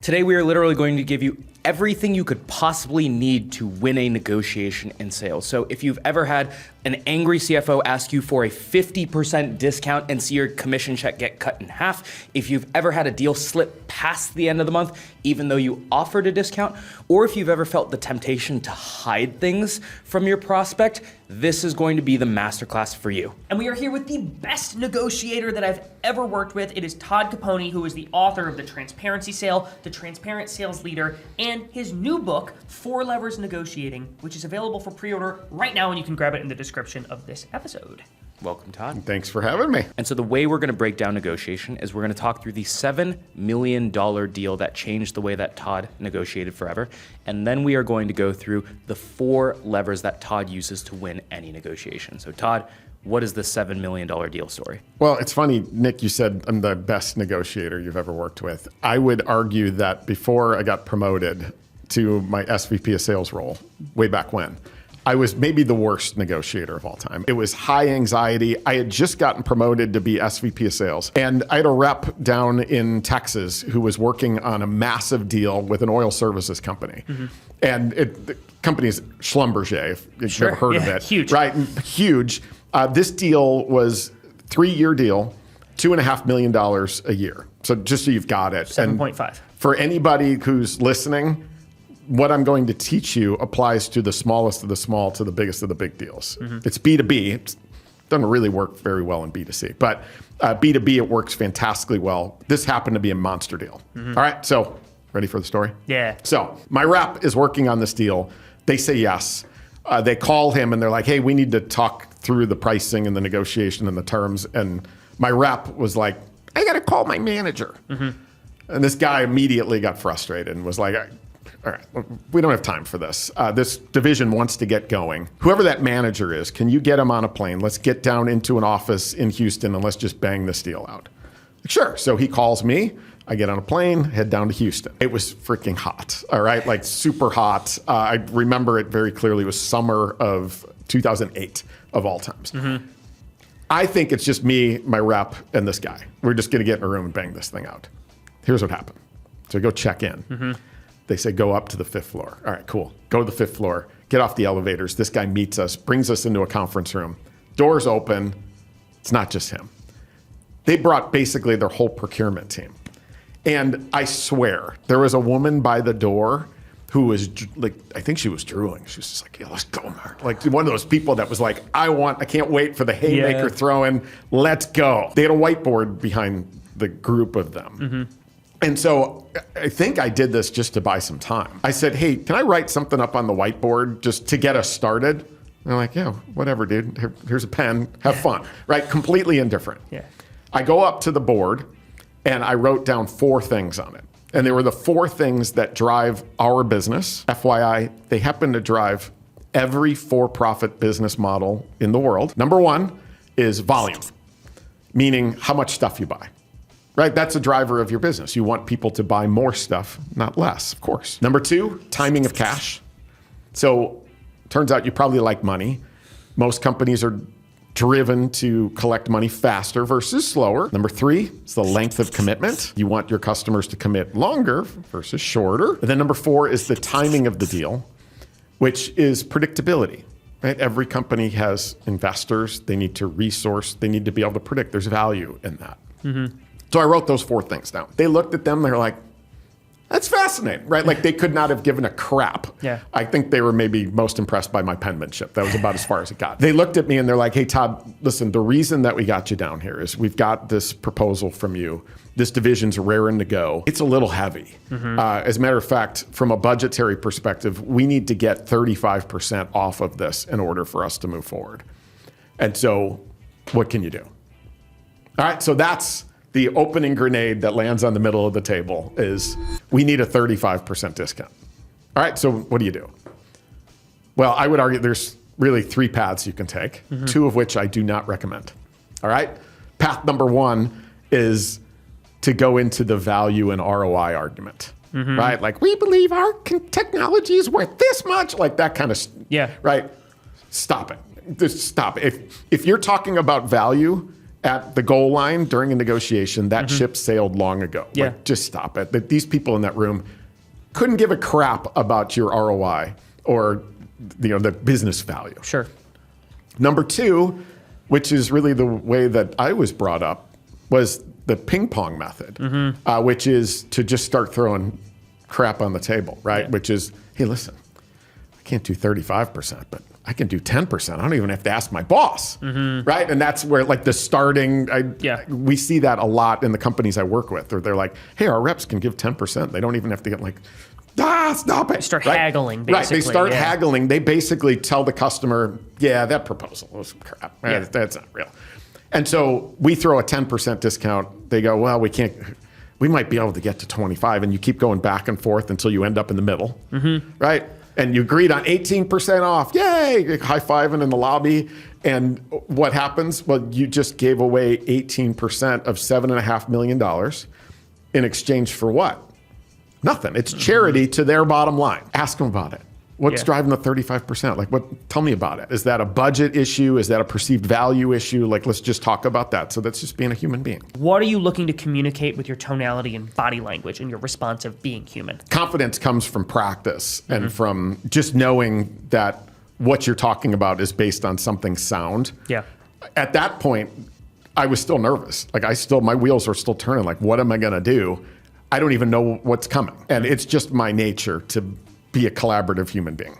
Today, we are literally going to give you everything you could possibly need to win a negotiation in sales. So if you've ever had an angry CFO ask you for a 50% discount and see your commission check get cut in half, if you've ever had a deal slip past the end of the month, even though you offered a discount, or if you've ever felt the temptation to hide things from your prospect, this is going to be the masterclass for you. And we are here with the best negotiator that I've ever worked with. It is Todd Caponi, who is the author of The Transparency Sale, The Transparent Sales Leader, and his new book, 4 Levers Negotiating, which is available for pre-order right now, and you can grab it in the description of this episode. Welcome, Todd. Thanks for having me. And so the way we're going to break down negotiation is we're going to talk through the $7 million deal that changed the way that Todd negotiated forever. And then we are going to go through the 4 levers that Todd uses to win any negotiation. So Todd, what is the $7 million deal story? Well, it's funny, Nick, you said I'm the best negotiator you've ever worked with. I would argue that before I got promoted to my SVP of sales role way back when, I was maybe the worst negotiator of all time. It was high anxiety. I had just gotten promoted to be SVP of sales. And I had a rep down in Texas who was working on a massive deal with an oil services company. Mm-hmm. And the company is Schlumberger, if you've never heard of it. Huge. Right, huge. This deal was a 3-year deal, $2.5 million a year. So just so you've got it. 7.5. For anybody who's listening, what I'm going to teach you applies to the smallest of the small to the biggest of the big deals. Mm-hmm. It's B2B. It doesn't really work very well in B2C, but B2B, it works fantastically well. This happened to be a monster deal. Mm-hmm. All right, so ready for the story? Yeah. So my rep is working on this deal. They say yes. They call him and they're like, hey, we need to talk through the pricing and the negotiation and the terms. And my rep was like, I got to call my manager. Mm-hmm. And this guy immediately got frustrated and was like, all right, we don't have time for this. This division wants to get going. Whoever that manager is, can you get him on a plane? Let's get down into an office in Houston and let's just bang this deal out. Sure. So he calls me. I get on a plane, head down to Houston. It was freaking hot, all right? Like super hot. I remember it very clearly. It was summer of 2008 of all times. Mm-hmm. I think it's just me, my rep, and this guy. We're just going to get in a room and bang this thing out. Here's what happened. So I go check in. Mm-hmm. They say, go up to the 5th floor. All right, cool. Go to the 5th floor, get off the elevators. This guy meets us, brings us into a conference room. Doors open. It's not just him. They brought basically their whole procurement team. And I swear, there was a woman by the door who was like, I think she was drooling. She was just like, yeah, let's go, Mark. Like one of those people that was like, I can't wait for the haymaker throwing. Let's go. They had a whiteboard behind the group of them. Mm-hmm. And so I think I did this just to buy some time. I said, hey, can I write something up on the whiteboard just to get us started? And they're like, yeah, whatever, dude. Here's a pen. Have fun. Right? Completely indifferent. Yeah. I go up to the board and I wrote down 4 things on it. And they were the 4 things that drive our business. FYI, they happen to drive every for-profit business model in the world. Number 1 is volume, meaning how much stuff you buy. Right? That's a driver of your business. You want people to buy more stuff, not less, of course. Number 2, timing of cash. So turns out you probably like money. Most companies are driven to collect money faster versus slower. Number 3 is the length of commitment. You want your customers to commit longer versus shorter. And then number 4 is the timing of the deal, which is predictability. Right? Every company has investors. They need to resource. They need to be able to predict. There's value in that. Mm-hmm. So I wrote those 4 things down. They looked at them, they're like, that's fascinating, right? Like they could not have given a crap. Yeah. I think they were maybe most impressed by my penmanship. That was about as far as it got. They looked at me and they're like, hey, Todd, listen, the reason that we got you down here is we've got this proposal from you. This division's raring to go. It's a little heavy. Mm-hmm. As a matter of fact, from a budgetary perspective, we need to get 35% off of this in order for us to move forward. And so what can you do? All right, so that's the opening grenade that lands on the middle of the table is we need a 35% discount. All right, so what do you do? Well, I would argue there's really 3 paths you can take, 2 of which I do not recommend. All right? Path number 1 is to go into the value and ROI argument, right? Like, we believe our technology is worth this much, like that kind of, right? Stop it. Just stop it. If you're talking about value, at the goal line during a negotiation, that ship sailed long ago. Yeah. Like, just stop it. That these people in that room couldn't give a crap about your ROI or the business value. Sure. Number two, which is really the way that I was brought up, was the ping pong method, which is to just start throwing crap on the table, right? Yeah. Which is, hey, listen, I can't do 35%, but I can do 10%. I don't even have to ask my boss, right? And that's where like the starting, we see that a lot in the companies I work with, where they're like, hey, our reps can give 10%. They don't even have to get like, stop it. Start right? haggling, basically. Right, they start haggling. They basically tell the customer, yeah, that proposal was crap. Yeah. That's not real. And so we throw a 10% discount. They go, well, we might be able to get to 25, and you keep going back and forth until you end up in the middle, right? And you agreed on 18% off. Yay! High-fiving in the lobby. And what happens? Well, you just gave away 18% of $7.5 million in exchange for what? Nothing. It's charity to their bottom line. Ask them about it. What's driving the 35%? Like, tell me about it. Is that a budget issue? Is that a perceived value issue? Like, let's just talk about that. So that's just being a human being. What are you looking to communicate with your tonality and body language and your response of being human? Confidence comes from practice and from just knowing that what you're talking about is based on something sound. Yeah. At that point, I was still nervous. Like, my wheels were still turning. Like, what am I going to do? I don't even know what's coming. And it's just my nature to be a collaborative human being,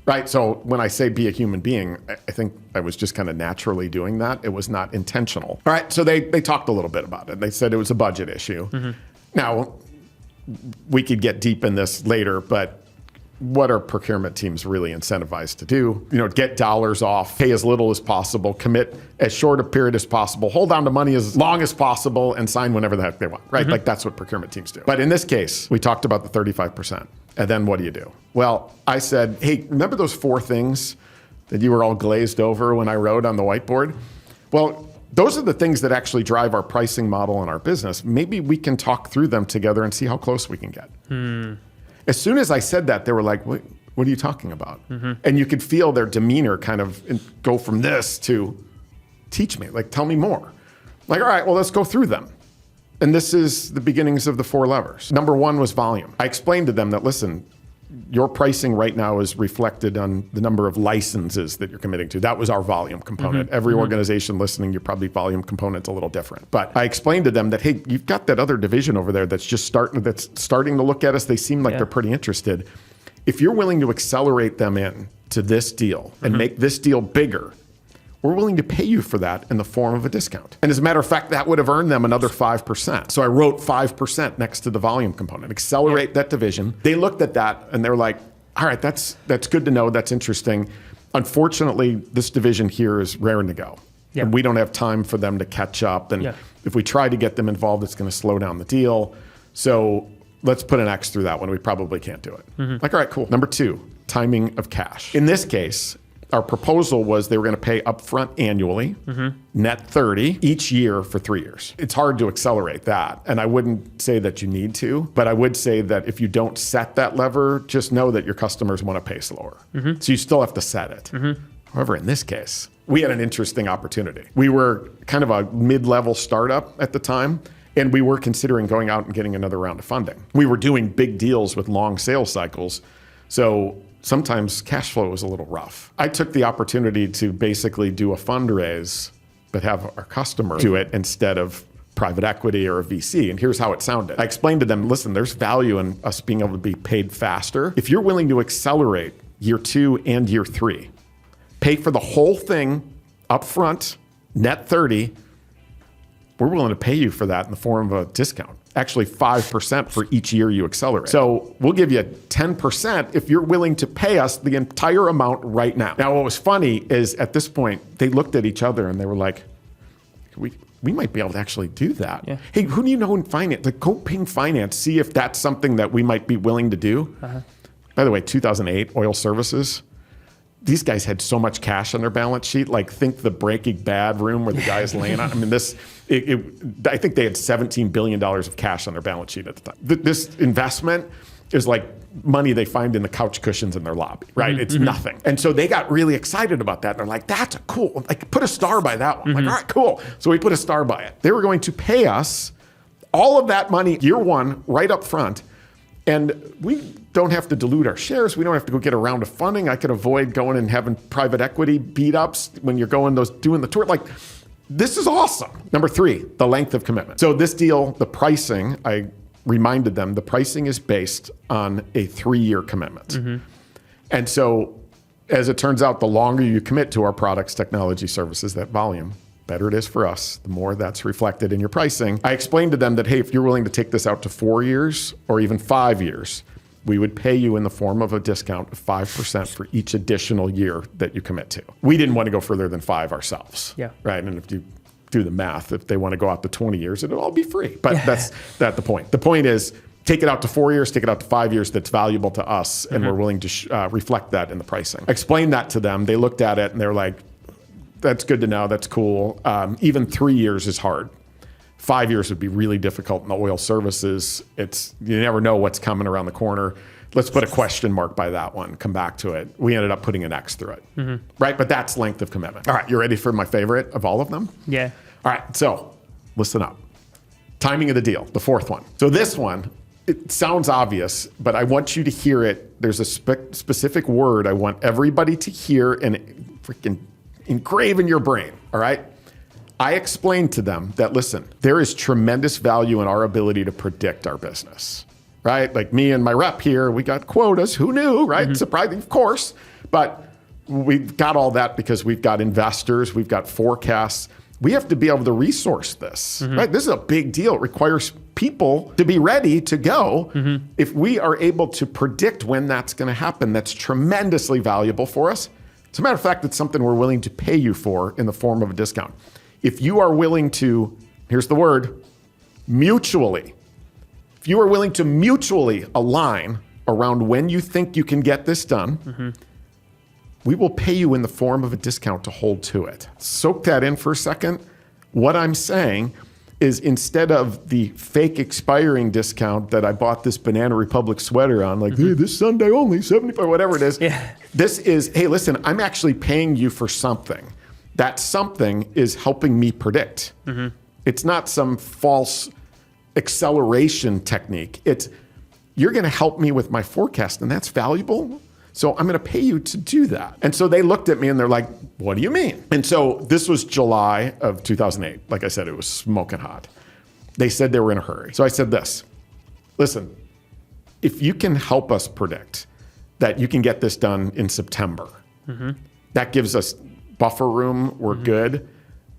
right? So when I say be a human being, I think I was just kind of naturally doing that. It was not intentional. All right, so they talked a little bit about it. They said it was a budget issue. Now, we could get deep in this later, but what are procurement teams really incentivized to do? Get dollars off, pay as little as possible, commit as short a period as possible, hold on to money as long as possible, and sign whenever the heck they want, right? Like, that's what procurement teams do. But in this case, we talked about the 35%. And then what do you do? Well, I said, hey, remember those 4 things that you were all glazed over when I wrote on the whiteboard? Well, those are the things that actually drive our pricing model in our business. Maybe we can talk through them together and see how close we can get. As soon as I said that, they were like, what are you talking about? And you could feel their demeanor kind of go from this to teach me, like, tell me more. Like, all right, well, let's go through them. And this is the beginnings of the 4 levers. Number 1 was volume. I explained to them that, listen, your pricing right now is reflected on the number of licenses that you're committing to. That was our volume component. Every organization listening, your probably volume component's a little different. But I explained to them that, hey, you've got that other division over there that's starting to look at us. They seem like they're pretty interested. If you're willing to accelerate them in to this deal and make this deal bigger, we're willing to pay you for that in the form of a discount. And as a matter of fact, that would have earned them another 5%. So I wrote 5% next to the volume component. Accelerate that division. They looked at that and they're like, all right, that's good to know. That's interesting. Unfortunately, this division here is raring to go. Yeah. And we don't have time for them to catch up. And if we try to get them involved, it's going to slow down the deal. So let's put an X through that one. We probably can't do it. Like, all right, cool. Number 2, timing of cash. In this case, our proposal was they were going to pay upfront annually, net 30 each year for 3 years. It's hard to accelerate that. And I wouldn't say that you need to, but I would say that if you don't set that lever, just know that your customers want to pay slower. So you still have to set it. However, in this case, we had an interesting opportunity. We were kind of a mid-level startup at the time, and we were considering going out and getting another round of funding. We were doing big deals with long sales cycles. So sometimes cash flow was a little rough. I took the opportunity to basically do a fundraise, but have our customer do it instead of private equity or a VC. And here's how it sounded. I explained to them, listen, there's value in us being able to be paid faster. If you're willing to accelerate year 2 and year 3, pay for the whole thing up front, net 30, we're willing to pay you for that in the form of a discount. Actually 5% for each year you accelerate. So we'll give you 10% if you're willing to pay us the entire amount right now. Now, what was funny is at this point, they looked at each other and they were like, we might be able to actually do that. Yeah. Hey, who do you know in finance? Like, go ping finance, see if that's something that we might be willing to do. By the way, 2008, oil services. These guys had so much cash on their balance sheet. Like, think the Breaking Bad room where the guy is laying on. I mean, I think they had $17 billion of cash on their balance sheet at the time. This investment, is like money they find in the couch cushions in their lobby, right? It's nothing. And so they got really excited about that. They're like, that's a cool, like put a star by that one. Like, all right, cool. So we put a star by it. They were going to pay us all of that money year one right up front. And we don't have to dilute our shares. We don't have to go get a round of funding. I could avoid going and having private equity beat ups when you're doing the tour. Like, this is awesome. Number 3, the length of commitment. So this deal, the pricing, I reminded them, the pricing is based on a 3-year commitment. And so as it turns out, the longer you commit to our products, technology, services, that volume, better it is for us, the more that's reflected in your pricing. I explained to them that, hey, if you're willing to take this out to 4 years or even 5 years, we would pay you in the form of a discount of 5% for each additional year that you commit to. We didn't want to go further than 5 ourselves. Yeah. Right. And if you do the math, if they want to go out to 20 years, it'll all be free. But that's not the point. The point is, take it out to 4 years, take it out to 5 years, that's valuable to us, and we're willing to reflect that in the pricing. I explained that to them. They looked at it and they're like, that's good to know, that's cool. Even 3 years is hard. 5 years would be really difficult in the oil services. You never know what's coming around the corner. Let's put a question mark by that one, come back to it. We ended up putting an X through it, right? But that's length of commitment. All right, you ready for my favorite of all of them? Yeah. All right, so listen up. Timing of the deal, the 4th one. So this one, it sounds obvious, but I want you to hear it. There's a specific word I want everybody to hear and freaking engrave in your brain, all right? I explained to them that, listen, there is tremendous value in our ability to predict our business, right? Like me and my rep here, we got quotas. Who knew, right? Surprising, of course. But we've got all that because we've got investors, we've got forecasts. We have to be able to resource this, right? This is a big deal. It requires people to be ready to go. If we are able to predict when that's going to happen, that's tremendously valuable for us. As a matter of fact, it's something we're willing to pay you for in the form of a discount. If you are willing to, here's the word, mutually. If you are willing to mutually align around when you think you can get this done, we will pay you in the form of a discount to hold to it. Soak that in for a second. What I'm saying is, instead of the fake expiring discount that I bought this Banana Republic sweater on, like, hey, this Sunday only, 75, whatever it is. This is, hey, listen, I'm actually paying you for something. That something is helping me predict. It's not some false acceleration technique. It's, you're going to help me with my forecast, and that's valuable. So I'm going to pay you to do that. And so they looked at me and they're like, what do you mean? And so this was July of 2008. Like I said, it was smoking hot. They said they were in a hurry. So I said this, listen, if you can help us predict that you can get this done in September, that gives us buffer room. We're good.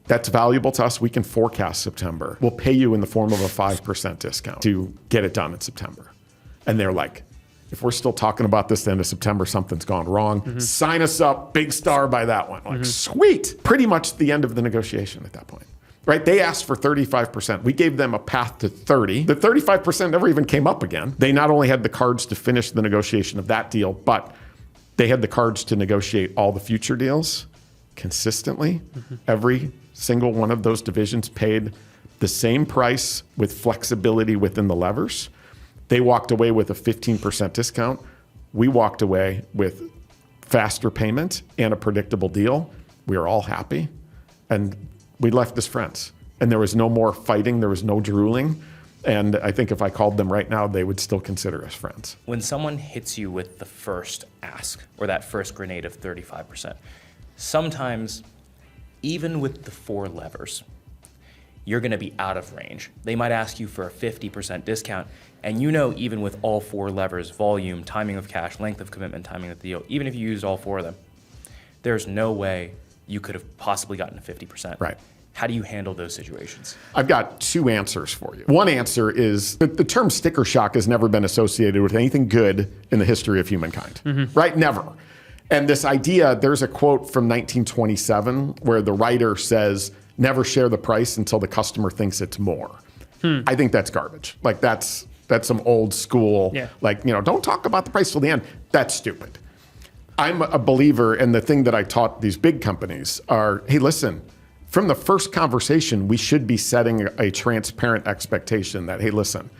That's valuable to us. We can forecast September. We'll pay you in the form of a 5% discount to get it done in September. And they're like, if we're still talking about this at the end of September, something's gone wrong. Sign us up, big star by that one. Like, sweet. Pretty much the end of the negotiation at that point, right? They asked for 35%. We gave them a path to 30. The 35% never even came up again. They not only had the cards to finish the negotiation of that deal, but they had the cards to negotiate all the future deals consistently. Every single one of those divisions paid the same price with flexibility within the levers. They walked away with a 15% discount. We walked away with faster payment and a predictable deal. We were all happy. And we left as friends. And there was no more fighting. There was no drooling. And I think if I called them right now, they would still consider us friends. When someone hits you with the first ask or that first grenade of 35%, sometimes even with the 4 levers, you're going to be out of range. They might ask you for a 50% discount, and you know, even with all 4 levers, volume, timing of cash, length of commitment, timing of the deal, even if you used all 4 of them, there's no way you could have possibly gotten a 50%. Right. How do you handle those situations? I've got 2 answers for you. One answer is the term sticker shock has never been associated with anything good in the history of humankind, right? Never. And this idea, there's a quote from 1927 where the writer says, never share the price until the customer thinks it's more. I think that's garbage. Like that's some old school, like, don't talk about the price till the end. That's stupid. I'm a believer, and the thing that I taught these big companies are, hey, listen, from the first conversation, we should be setting a transparent expectation that, hey, listen,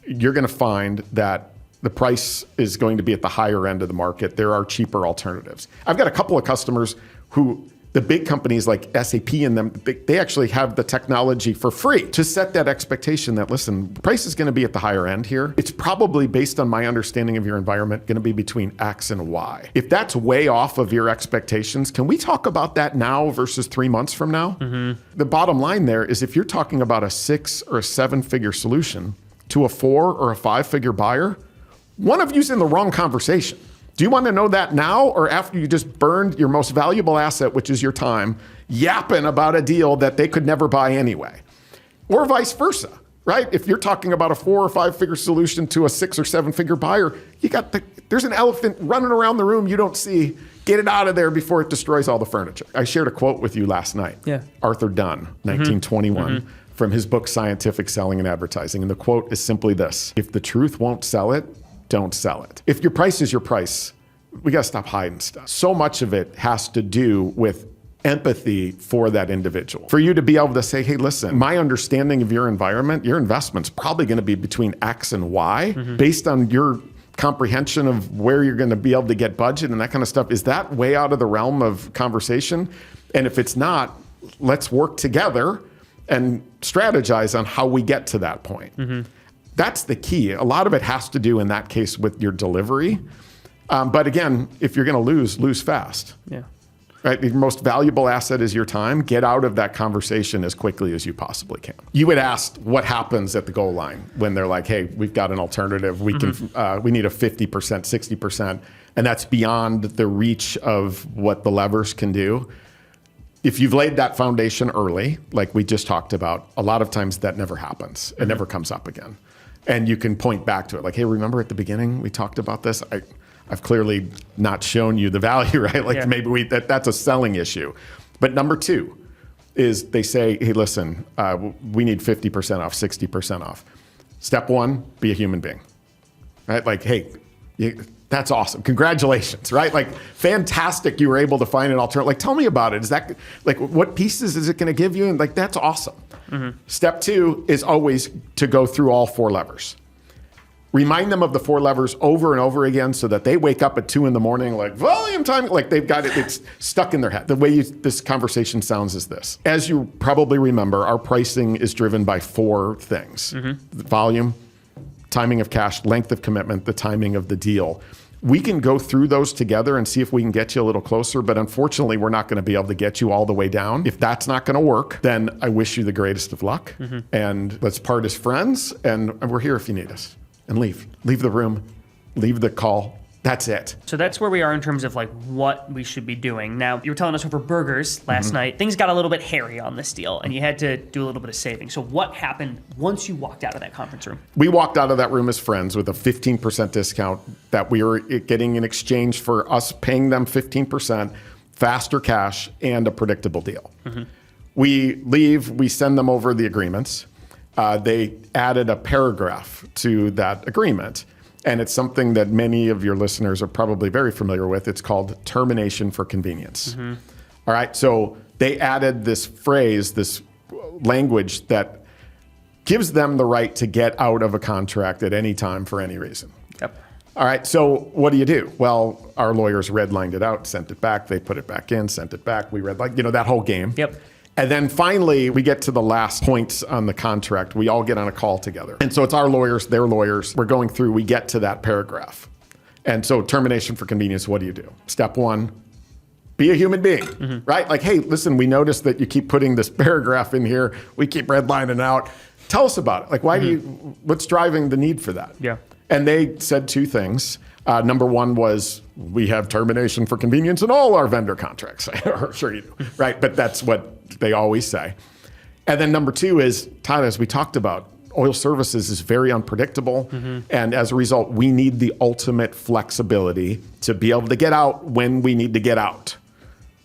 you're going to find that the price is going to be at the higher end of the market. There are cheaper alternatives. I've got a couple of customers who, the big companies like SAP and them, they actually have the technology for free to set that expectation that, listen, price is going to be at the higher end here. It's probably, based on my understanding of your environment, going to be between X and Y. If that's way off of your expectations, can we talk about that now versus 3 months from now? The bottom line there is, if you're talking about a 6 or a 7-figure solution to a 4 or a 5-figure buyer, one of you's in the wrong conversation. Do you want to know that now, or after you just burned your most valuable asset, which is your time, yapping about a deal that they could never buy anyway? Or vice versa, right? If you're talking about a 4 or 5-figure solution to a 6 or 7-figure buyer, there's an elephant running around the room you don't see. Get it out of there before it destroys all the furniture. I shared a quote with you last night. Yeah. Arthur Dunn, 1921, from his book, Scientific Selling and Advertising. And the quote is simply this: if the truth won't sell it, don't sell it. If your price is your price, we got to stop hiding stuff. So much of it has to do with empathy for that individual. For you to be able to say, hey, listen, my understanding of your environment, your investment's probably going to be between X and Y based on your comprehension of where you're going to be able to get budget and that kind of stuff. Is that way out of the realm of conversation? And if it's not, let's work together and strategize on how we get to that point. That's the key. A lot of it has to do, in that case, with your delivery. But again, if you're going to lose fast. Yeah. Right? Your most valuable asset is your time. Get out of that conversation as quickly as you possibly can. You had asked what happens at the goal line when they're like, hey, we've got an alternative. We can, we need a 50%, 60%, and that's beyond the reach of what the levers can do. If you've laid that foundation early, like we just talked about, a lot of times that never happens. It never comes up again. And you can point back to it like, hey, remember at the beginning we talked about this? I've clearly not shown you the value, right? Like maybe that's a selling issue. But number 2 is they say, hey, listen, we need 50% off, 60% off. Step 1, be a human being, right? Like, hey, that's awesome. Congratulations, right? Like, fantastic you were able to find an alternative. Like, tell me about it. Is that, like, what pieces is it going to give you? And like, that's awesome. Step 2 is always to go through all 4 levers. Remind them of the 4 levers over and over again so that they wake up at 2 a.m. like, volume time, like they've got it, it's stuck in their head. The way this conversation sounds is this. As you probably remember, our pricing is driven by 4 things: the volume, timing of cash, length of commitment, the timing of the deal. We can go through those together and see if we can get you a little closer, but unfortunately, we're not going to be able to get you all the way down. If that's not going to work, then I wish you the greatest of luck, and let's part as friends, and we're here if you need us. And leave the room, leave the call. That's it. So that's where we are in terms of like what we should be doing. Now, you were telling us over burgers last night, things got a little bit hairy on this deal and you had to do a little bit of saving. So what happened once you walked out of that conference room? We walked out of that room as friends with a 15% discount that we were getting in exchange for us paying them 15%, faster cash, and a predictable deal. We leave, we send them over the agreements. They added a paragraph to that agreement, and it's something that many of your listeners are probably very familiar with. It's called termination for convenience. All right, so they added this phrase, this language that gives them the right to get out of a contract at any time for any reason. All right, so what do? Well, our lawyers redlined it out, sent it back, they put it back in, sent it back, we redlined, that whole game. And then finally, we get to the last points on the contract. We all get on a call together. And so it's our lawyers, their lawyers. We're going through, we get to that paragraph. And so termination for convenience, what do? Step 1, be a human being, right? Like, hey, listen, we noticed that you keep putting this paragraph in here. We keep redlining out. Tell us about it. Like, why what's driving the need for that? And they said 2 things. Number 1 was, we have termination for convenience in all our vendor contracts. Sure you do, right? But that's what they always say. And then number 2 is, Todd, as we talked about, oil services is very unpredictable. And as a result, we need the ultimate flexibility to be able to get out when we need to get out.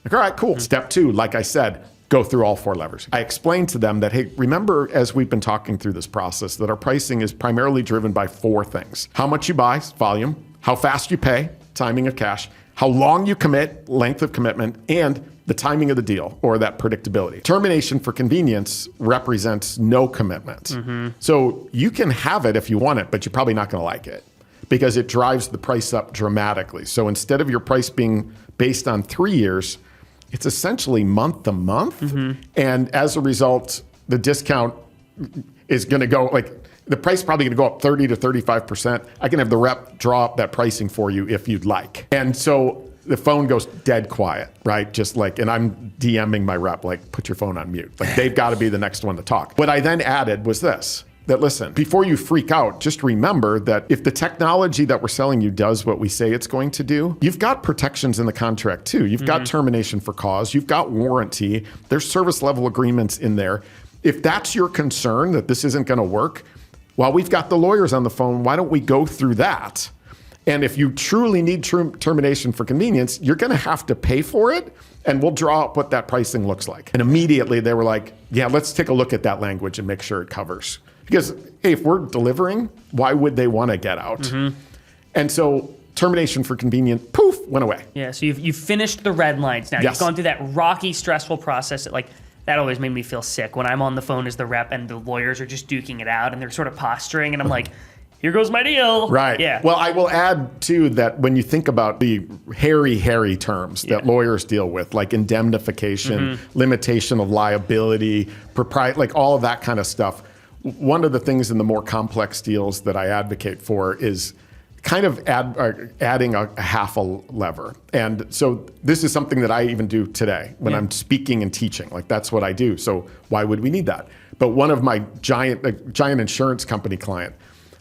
Like, all right, cool. Step 2, like I said, go through all 4 levers. I explained to them that, hey, remember, as we've been talking through this process, that our pricing is primarily driven by 4 things: how much you buy, volume; how fast you pay, timing of cash; how long you commit, length of commitment; and the timing of the deal, or that predictability. Termination for convenience represents no commitment. So you can have it if you want it, but you're probably not going to like it. because it drives the price up dramatically. So instead of your price being based on 3 years, it's essentially month to month. And as a result, the discount is going to go the price is probably going to go up 30 to 35%. I can have the rep draw up that pricing for you if you'd like. And so the phone goes dead quiet, right? Just and I'm DMing my rep, put your phone on mute. They've got to be the next one to talk. What I then added was this. That listen, before you freak out, just remember that if the technology that we're selling you does what we say it's going to do, you've got protections in the contract too. You've got termination for cause, you've got warranty, there's service level agreements in there. If that's your concern that this isn't going to work, while we've got the lawyers on the phone, why don't we go through that? And if you truly need termination for convenience, you're going to have to pay for it, and we'll draw up what that pricing looks like. And immediately they were like, yeah, let's take a look at that language and make sure it covers. Because, hey, if we're delivering, why would they want to get out? And so termination for convenience, poof, went away. Yeah, so you've finished the red lines now. Yes. You've gone through that rocky, stressful process that always made me feel sick when I'm on the phone as the rep and the lawyers are just duking it out and they're sort of posturing and I'm like, here goes my deal. Right. Yeah. Well, I will add, too, that when you think about the hairy terms that lawyers deal with, like indemnification, limitation of liability, all of that kind of stuff, one of the things in the more complex deals that I advocate for is kind of adding a half a lever. And so this is something that I even do today when I'm speaking and teaching. That's what I do. So why would we need that? But one of my giant insurance company client,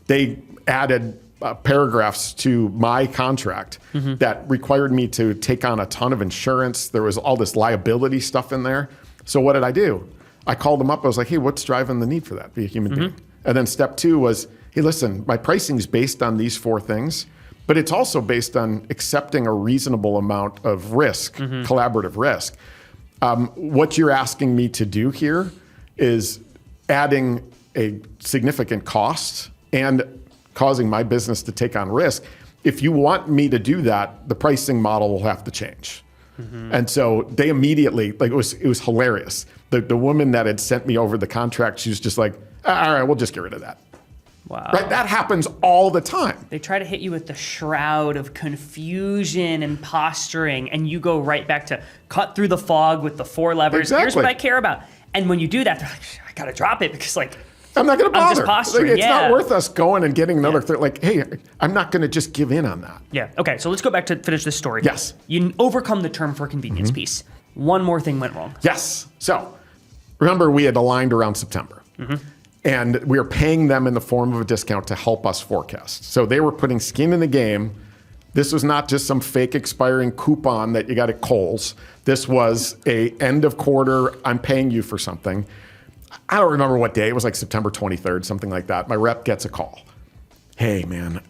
they added paragraphs to my contract that required me to take on a ton of insurance. There was all this liability stuff in there. So what did I do? I called them up. I was like, hey, what's driving the need for that? Be a human being. And then step 2 was, hey, listen, my pricing is based on these 4 things, but it's also based on accepting a reasonable amount of risk, collaborative risk. What you're asking me to do here is adding a significant cost and causing my business to take on risk. If you want me to do that, the pricing model will have to change. And so they immediately, it was hilarious. The woman that had sent me over the contract, she was just like, all right, we'll just get rid of that. Wow. Right? That happens all the time. They try to hit you with the shroud of confusion and posturing, and you go right back to cut through the fog with the 4 levers. Exactly. Here's what I care about. And when you do that, they're like, I got to drop it because I'm not going to bother. I'm just posturing. It's not worth us going and getting another hey, I'm not going to just give in on that. Yeah. Okay. So let's go back to finish this story. Yes. You overcome the term for convenience piece. One more thing went wrong. Yes. So remember, we had aligned around September. And we were paying them in the form of a discount to help us forecast. So they were putting skin in the game. This was not just some fake expiring coupon that you got at Kohl's. This was a end of quarter, I'm paying you for something. I don't remember what day. It was September 23rd, something like that. My rep gets a call. Hey, man,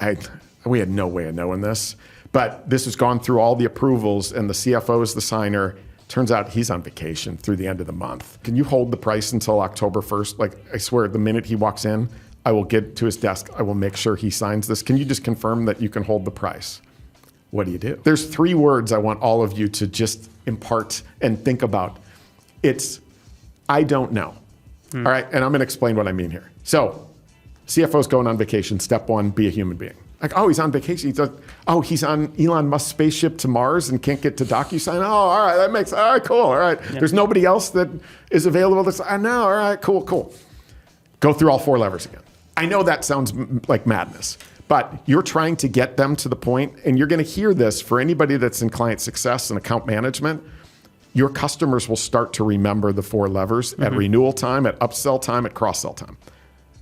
we had no way of knowing this. But this has gone through all the approvals, and the CFO is the signer. Turns out he's on vacation through the end of the month. Can you hold the price until October 1st? I swear, the minute he walks in, I will get to his desk. I will make sure he signs this. Can you just confirm that you can hold the price? What do? There's 3 words I want all of you to just impart and think about. It's, I don't know. All right, and I'm going to explain what I mean here. So, CFO's going on vacation. Step 1, be a human being. He's on vacation. He's on Elon Musk's spaceship to Mars and can't get to DocuSign. Oh, all right, that makes, all right, cool, all right. Yep. There's nobody else that is available. No, all right, cool. Go through all 4 levers again. I know that sounds like madness, but you're trying to get them to the point, and you're going to hear this for anybody that's in client success and account management. Your customers will start to remember the 4 levers at renewal time, at upsell time, at cross-sell time.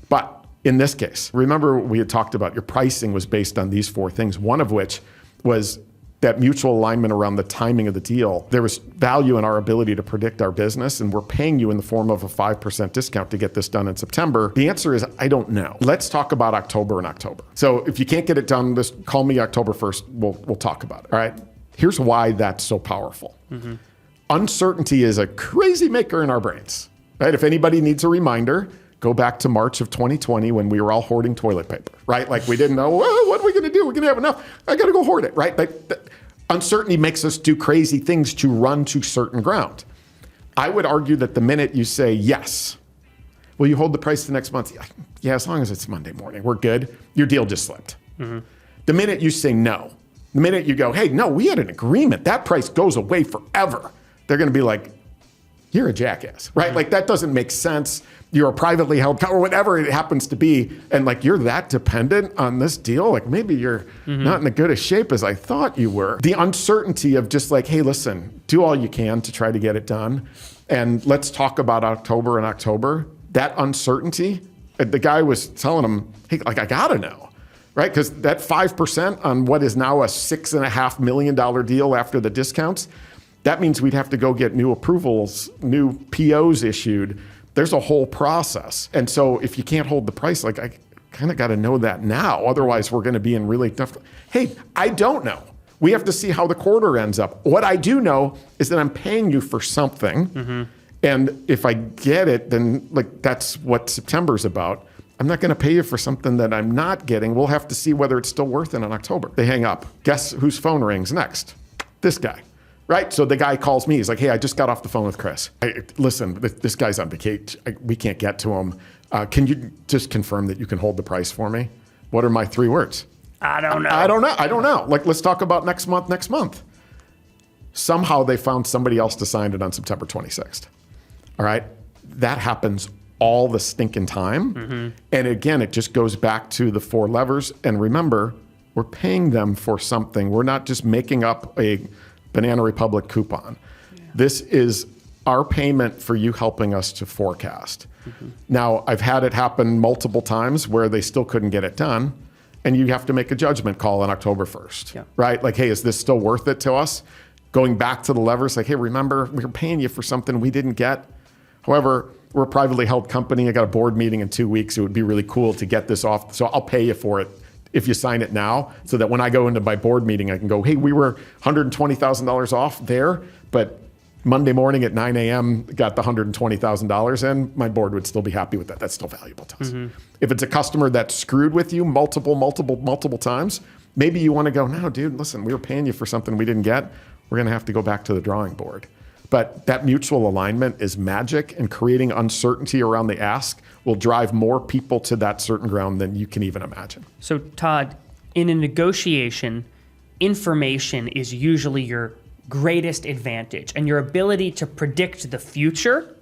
But in this case, remember we had talked about your pricing was based on these 4 things, one of which was that mutual alignment around the timing of the deal. There was value in our ability to predict our business, and we're paying you in the form of a 5% discount to get this done in September. The answer is, I don't know. Let's talk about October and October. So if you can't get it done, just call me October 1st. We'll talk about it. All right. Here's why that's so powerful. Uncertainty is a crazy maker in our brains. Right? If anybody needs a reminder, go back to March of 2020 when we were all hoarding toilet paper, right? We didn't know, well, what are we going to do? We're going to have enough. I got to go hoard it, right? Uncertainty makes us do crazy things to run to certain ground. I would argue that the minute you say yes, will you hold the price the next month? Yeah, as long as it's Monday morning, we're good. Your deal just slipped. The minute you say no, the minute you go, hey, no, we had an agreement, that price goes away forever, they're going to be like, you're a jackass, right? Like that doesn't make sense. You're a privately held or whatever it happens to be. And like, you're that dependent on this deal. Like maybe you're not in the good a shape as I thought you were. The uncertainty of just like, hey, listen, do all you can to try to get it done. And let's talk about October and October. That uncertainty, the guy was telling him, hey, like I gotta know, right? Because that 5% on what is now a $6.5 million deal after the discounts, that means we'd have to go get new approvals, new POs issued. There's a whole process. And so if you can't hold the price, like I kind of got to know that now. Otherwise, we're going to be in really tough. Hey, I don't know. We have to see how the quarter ends up. What I do know is that I'm paying you for something. And if I get it, then like that's what September's about. I'm not going to pay you for something that I'm not getting. We'll have to see whether it's still worth it in October. They hang up. Guess whose phone rings next? This guy. Right? So the guy calls me. He's like, hey, I just got off the phone with Chris. Listen, this guy's on vacation. We can't get to him. Can you just confirm that you can hold the price for me? What are my 3 words? I don't know. I don't know. Like, let's talk about next month. Somehow they found somebody else to sign it on September 26th. All right? That happens all the stinking time. And again, it just goes back to the 4 levers. And remember, we're paying them for something. We're not just making up a Banana Republic coupon. This is our payment for you helping us to forecast. Now, I've had it happen multiple times where they still couldn't get it done, and you have to make a judgment call on October 1st, right? Like, hey, is this still worth it to us? Going back to the levers, like, hey, remember, we're paying you for something we didn't get. However, we're a privately held company. I got a board meeting in 2 weeks. It would be really cool to get this off, so I'll pay you for it if you sign it now, so that when I go into my board meeting, I can go, hey, we were $120,000 off there, but Monday morning at 9 a.m. got the $120,000 and my board would still be happy with that. That's still valuable to us. If it's a customer that's screwed with you multiple times, maybe you want to go, no, dude, listen, we were paying you for something we didn't get. We're going to have to go back to the drawing board. But that mutual alignment is magic, and creating uncertainty around the ask will drive more people to that certain ground than you can even imagine. So, Todd, in a negotiation, information is usually your greatest advantage, and your ability to predict the future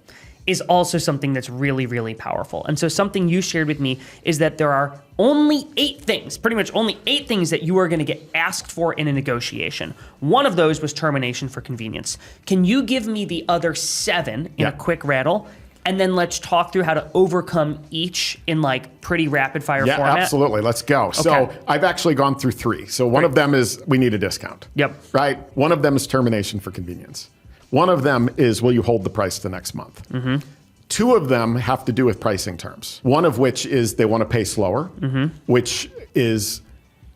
is also something that's really, really powerful. And so something you shared with me is that there are only 8 things, pretty much only 8 things that you are going to get asked for in a negotiation. One of those was termination for convenience. Can you give me the other 7 in a quick rattle? And then let's talk through how to overcome each in like pretty rapid fire format. Yeah, absolutely. Let's go. Okay. So I've actually gone through 3. So one of them is we need a discount. Yep. Right? One of them is termination for convenience. One of them is, will you hold the price the next month? 2 of them have to do with pricing terms. One of which is they want to pay slower, which is,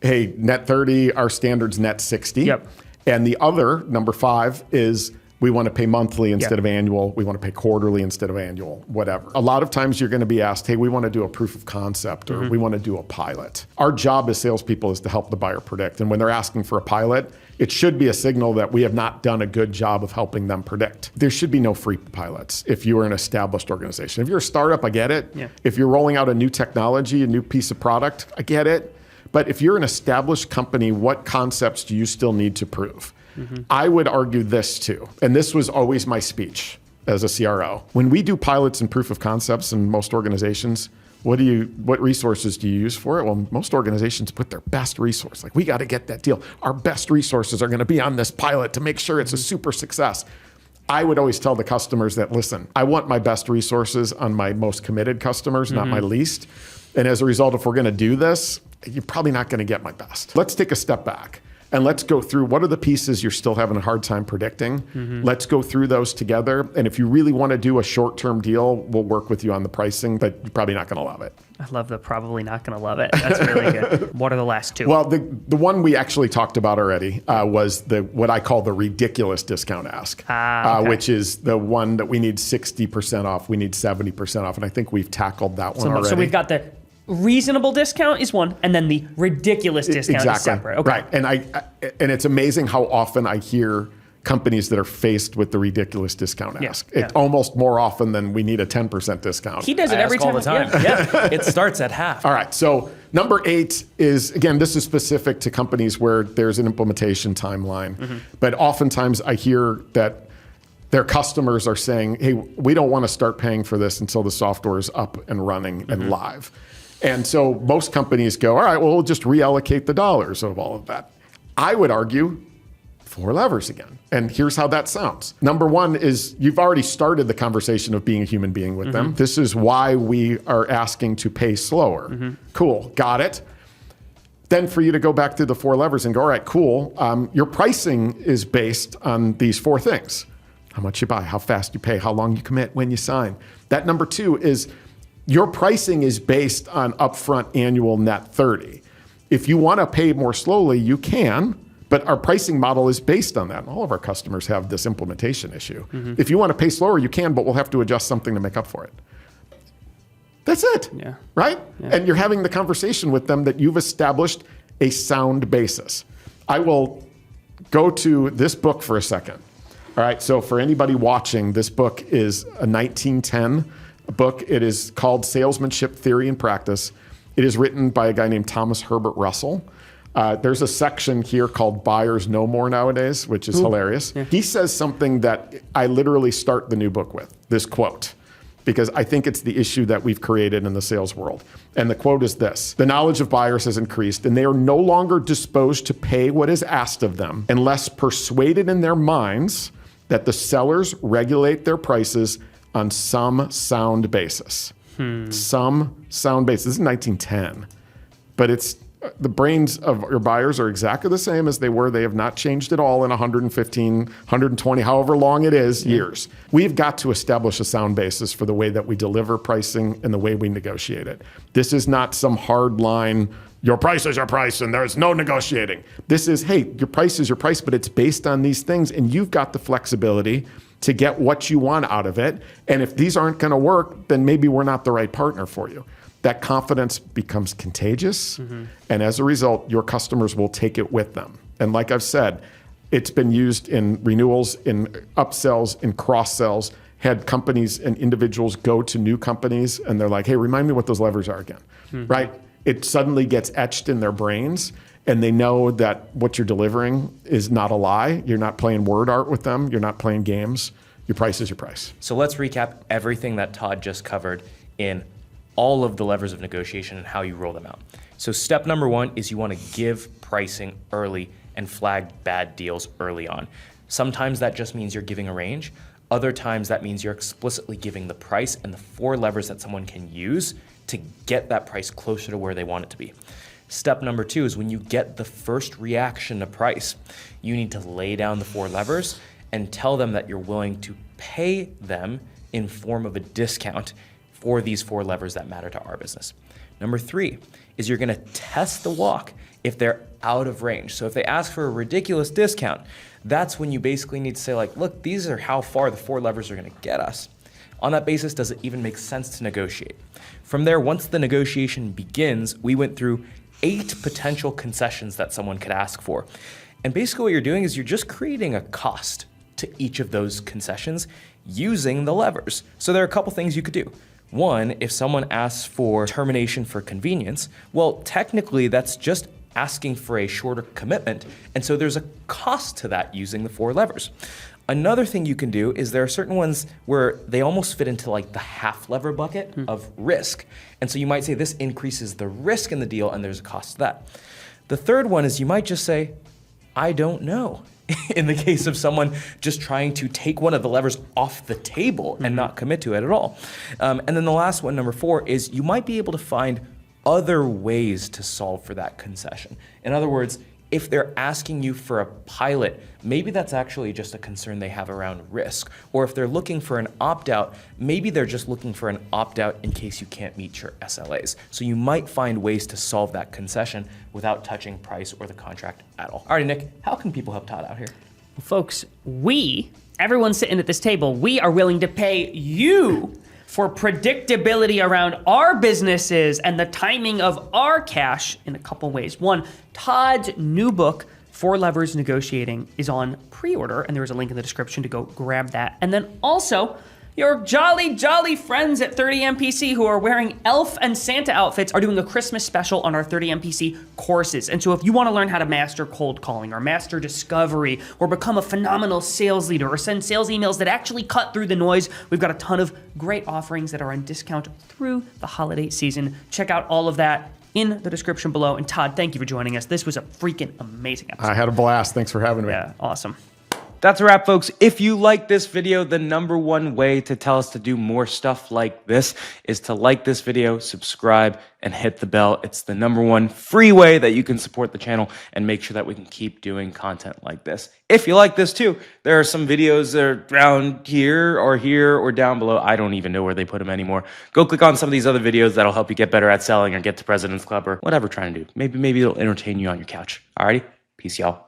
hey, net 30, our standard's net 60. Yep. And the other, number 5, is we want to pay monthly instead of annual. We want to pay quarterly instead of annual, whatever. A lot of times you're going to be asked, hey, we want to do a proof of concept or we want to do a pilot. Our job as salespeople is to help the buyer predict. And when they're asking for a pilot, it should be a signal that we have not done a good job of helping them predict. There should be no free pilots if you are an established organization. If you're a startup, I get it. Yeah. If you're rolling out a new technology, a new piece of product, I get it. But if you're an established company, what concepts do you still need to prove? I would argue this too, and this was always my speech as a CRO. When we do pilots and proof of concepts in most organizations, what resources do you use for it? Well, most organizations put their best resource. Like, we got to get that deal. Our best resources are going to be on this pilot to make sure it's a super success. I would always tell the customers that, listen, I want my best resources on my most committed customers, not my least. And as a result, if we're going to do this, you're probably not going to get my best. Let's take a step back. And let's go through what are the pieces you're still having a hard time predicting. Let's go through those together. And if you really want to do a short-term deal, we'll work with you on the pricing, but you're probably not going to love it. I love the probably not going to love it. That's really good. What are the last 2? Well, the one we actually talked about already was what I call the ridiculous discount ask, which is the one that we need 60% off, we need 70% off. And I think we've tackled that one already. So we've got the reasonable discount is one, and then the ridiculous discount is separate. Okay. Right. And it's amazing how often I hear companies that are faced with the ridiculous discount ask. Yeah. Almost more often than we need a 10% discount. He does it every ask all time. the time. Yeah. It starts at half. All right, so number 8 is, again, this is specific to companies where there's an implementation timeline. But oftentimes I hear that their customers are saying, hey, we don't want to start paying for this until the software is up and running and live. And so most companies go, all right, well, we'll just reallocate the dollars of all of that. I would argue 4 levers again. And here's how that sounds. Number 1 is you've already started the conversation of being a human being with them. This is why we are asking to pay slower. Cool, got it. Then for you to go back through the 4 levers and go, all right, cool. Your pricing is based on these 4 things. How much you buy, how fast you pay, how long you commit, when you sign. That number 2 is your pricing is based on upfront annual net 30. If you want to pay more slowly, you can, but our pricing model is based on that. And all of our customers have this implementation issue. If you want to pay slower, you can, but we'll have to adjust something to make up for it. That's it, right? Yeah. And you're having the conversation with them that you've established a sound basis. I will go to this book for a second. All right, so for anybody watching, this book is a 1910 book. It is called Salesmanship Theory and Practice. It is written by a guy named Thomas Herbert Russell. There's a section here called Buyers Know More nowadays, which is hilarious. Yeah. He says something that I literally start the new book with, this quote, because I think it's the issue that we've created in the sales world. And the quote is this: the knowledge of buyers has increased, and they are no longer disposed to pay what is asked of them unless persuaded in their minds that the sellers regulate their prices on some sound basis. Some sound basis. This is 1910. But it's the brains of your buyers are exactly the same as they were. They have not changed at all in 115, 120, however long it is, years. We've got to establish a sound basis for the way that we deliver pricing and the way we negotiate it. This is not some hard line, your price is your price and there's no negotiating. This is, hey, your price is your price, but it's based on these things and you've got the flexibility to get what you want out of it. And if these aren't going to work, then maybe we're not the right partner for you. That confidence becomes contagious. And as a result, your customers will take it with them. And like I've said, it's been used in renewals, in upsells, in cross-sells. Had companies and individuals go to new companies and they're like, hey, remind me what those levers are again, right? It suddenly gets etched in their brains and they know that what you're delivering is not a lie. You're not playing word art with them. You're not playing games. Your price is your price. So let's recap everything that Todd just covered in all of the levers of negotiation and how you roll them out. So step number 1 is you want to give pricing early and flag bad deals early on. Sometimes that just means you're giving a range. Other times that means you're explicitly giving the price and the 4 levers that someone can use to get that price closer to where they want it to be. Step number 2 is when you get the first reaction to price, you need to lay down the 4 levers and tell them that you're willing to pay them in form of a discount for these 4 levers that matter to our business. Number 3 is you're gonna test the walk if they're out of range. So if they ask for a ridiculous discount, that's when you basically need to say like, look, these are how far the 4 levers are gonna get us. On that basis, does it even make sense to negotiate? From there, once the negotiation begins, we went through 8 potential concessions that someone could ask for. And basically what you're doing is you're just creating a cost to each of those concessions using the levers. So there are a couple things you could do. One, if someone asks for termination for convenience, well, technically that's just asking for a shorter commitment. And so there's a cost to that using the 4 levers. Another thing you can do is there are certain ones where they almost fit into like the half lever bucket of risk. And so you might say this increases the risk in the deal and there's a cost to that. The third one is you might just say, I don't know. In the case of someone just trying to take one of the levers off the table and not commit to it at all. And then the last one, number 4, is you might be able to find other ways to solve for that concession. In other words, if they're asking you for a pilot, maybe that's actually just a concern they have around risk. Or if they're looking for an opt-out, maybe they're just looking for an opt-out in case you can't meet your SLAs. So you might find ways to solve that concession without touching price or the contract at all. All right, Nick, how can people help Todd out here? Well, folks, everyone sitting at this table, we are willing to pay you for predictability around our businesses and the timing of our cash in a couple ways. One, Todd's new book, Four Levers Negotiating is on pre-order, and there is a link in the description to go grab that. And then also, your jolly friends at 30MPC who are wearing elf and Santa outfits are doing a Christmas special on our 30MPC courses. And so if you want to learn how to master cold calling or master discovery or become a phenomenal sales leader or send sales emails that actually cut through the noise, we've got a ton of great offerings that are on discount through the holiday season. Check out all of that in the description below. And Todd, thank you for joining us. This was a freaking amazing episode. I had a blast. Thanks for having me. Yeah, awesome. That's a wrap, folks. If you like this video, the number one way to tell us to do more stuff like this is to like this video, subscribe, and hit the bell. It's the number one free way that you can support the channel and make sure that we can keep doing content like this. If you like this too, there are some videos that are around here or down below. I don't even know where they put them anymore. Go click on some of these other videos that'll help you get better at selling or get to President's Club or whatever you're trying to do. Maybe it'll entertain you on your couch. Alrighty? Peace, y'all.